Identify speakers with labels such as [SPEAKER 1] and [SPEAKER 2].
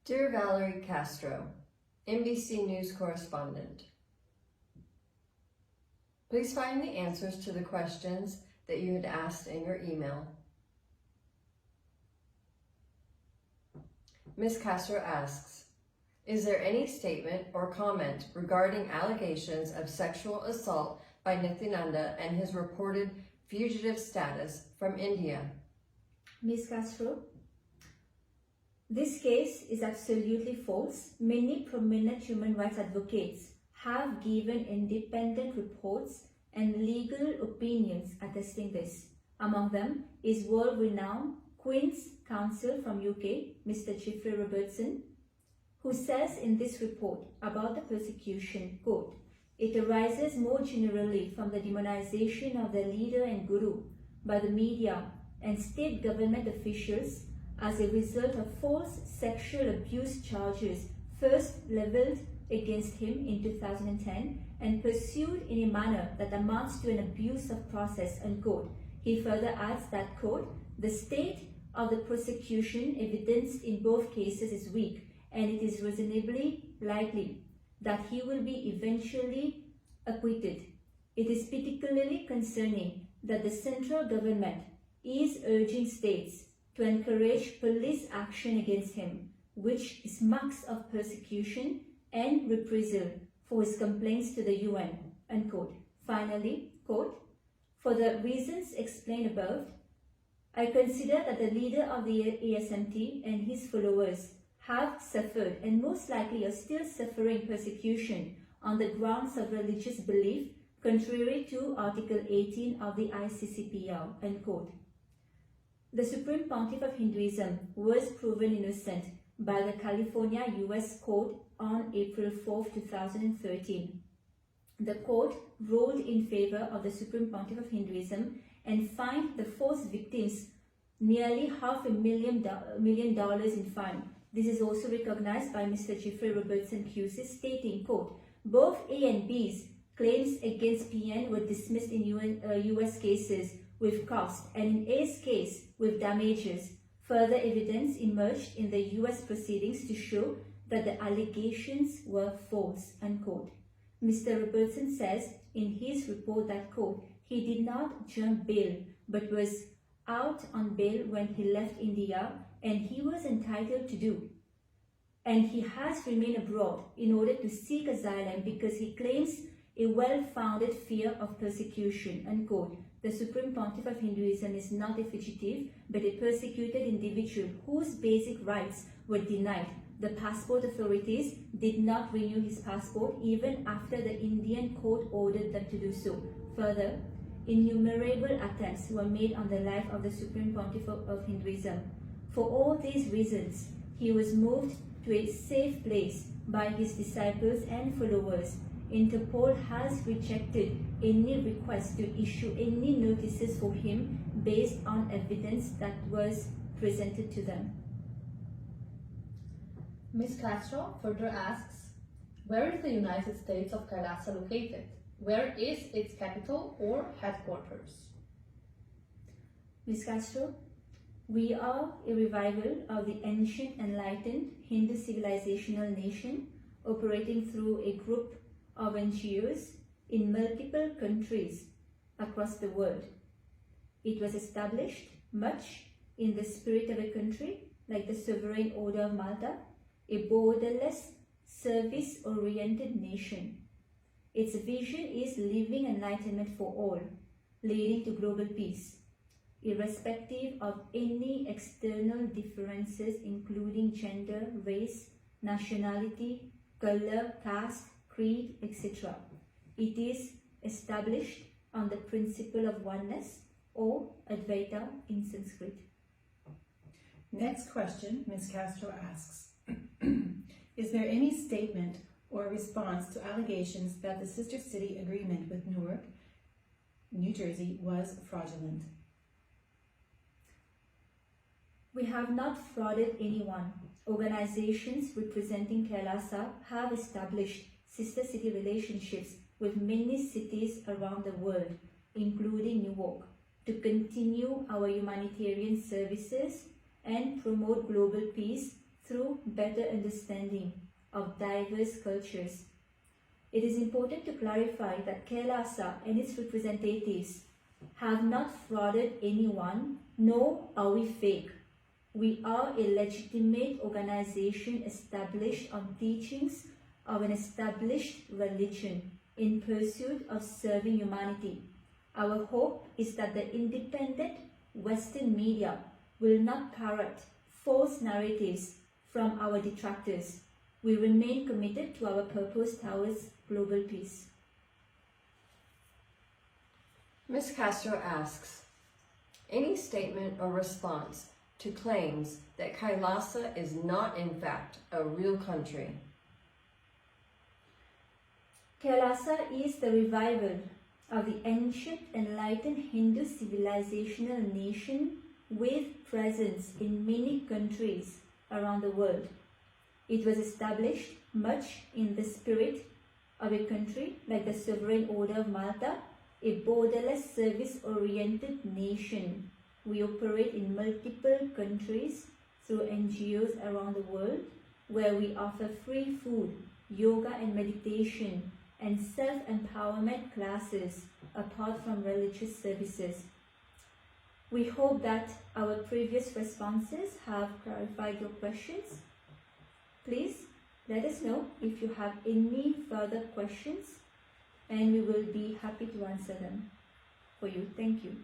[SPEAKER 1] Dear Valerie Castro, NBC News Correspondent, please find the answers to the questions that you had asked in your email. Ms. Castro asks, is there any statement or comment regarding allegations of sexual assault by Nithyananda and his reported fugitive status from India?
[SPEAKER 2] Ms. Castro, this case is absolutely false. Many prominent human rights advocates have given independent reports and legal opinions attesting this. Among them is world-renowned Queen's Counsel from UK, Mr. Jeffrey Robertson, who says in this report about the persecution, quote, "It arises more generally from the demonization of the leader and guru by the media and state government officials as a result of false sexual abuse charges first leveled against him in 2010 and pursued in a manner that amounts to an abuse of process," unquote. He further adds that, quote, "The state of the prosecution evidenced in both cases is weak, and it is reasonably likely that he will be eventually acquitted. It is particularly concerning that the central government is urging states to encourage police action against him, which is marks of persecution and reprisal for his complaints to the UN," unquote. Finally, quote, "For the reasons explained above, I consider that the leader of the ASMT and his followers have suffered and most likely are still suffering persecution on the grounds of religious belief contrary to Article 18 of the ICCPR," unquote. The Supreme Pontiff of Hinduism was proven innocent by the California U.S. Court on April 4, 2013. The court ruled in favor of the Supreme Pontiff of Hinduism and fined the forced victims nearly $500,000 in fine. This is also recognized by Mr. Jeffrey Robertson QC, stating, quote, "Both A and B's claims against PN were dismissed in U.S. cases with cost, and in A's case with damages. Further evidence emerged in the U.S. proceedings to show that the allegations were false," unquote. Mr. Robertson says in his report that, quote, "He did not jump bail, but was out on bail when he left India, and he was entitled to do. And he has remained abroad in order to seek asylum because he claims a well-founded fear of persecution," unquote. The Supreme Pontiff of Hinduism is not a fugitive, but a persecuted individual whose basic rights were denied. The passport authorities did not renew his passport even after the Indian court ordered them to do so. Further, innumerable attempts were made on the life of the Supreme Pontiff of Hinduism. For all these reasons, he was moved to a safe place by his disciples and followers. Interpol has rejected any request to issue any notices for him based on evidence that was presented to them.
[SPEAKER 3] Ms. Castro further asks, where is the United States of KAILASA located? Where is its capital or headquarters?
[SPEAKER 2] Ms. Castro, we are a revival of the ancient enlightened Hindu civilizational nation operating through a group of NGOs in multiple countries across the world. It was established much in the spirit of a country like the Sovereign Order of Malta, a borderless, service-oriented nation. Its vision is living enlightenment for all, leading to global peace, irrespective of any external differences including gender, race, nationality, color, caste, creed, etc. It is established on the principle of oneness, or Advaita in Sanskrit.
[SPEAKER 4] Next question, Ms. Castro asks, is there any statement or response to allegations that the Sister City Agreement with Newark, New Jersey was fraudulent?
[SPEAKER 2] We have not frauded anyone. Organizations representing KAILASA have established sister city relationships with many cities around the world, including Newark, to continue our humanitarian services and promote global peace through better understanding of diverse cultures. It is important to clarify that KAILASA and its representatives have not frauded anyone, nor are we fake. We are a legitimate organization established on teachings of an established religion in pursuit of serving humanity. Our hope is that the independent Western media will not parrot false narratives from our detractors. We remain committed to our purpose towards global peace.
[SPEAKER 1] Ms. Castro asks, any statement or response to claims that KAILASA is not in fact a real country?
[SPEAKER 2] KAILASA is the revival of the ancient enlightened Hindu civilizational nation with presence in many countries around the world. It was established much in the spirit of a country like the Sovereign Order of Malta, a borderless service-oriented nation. We operate in multiple countries through NGOs around the world where we offer free food, yoga and meditation, and self-empowerment classes apart from religious services. We hope that our previous responses have clarified your questions. Please let us know if you have any further questions and we will be happy to answer them for you. Thank you.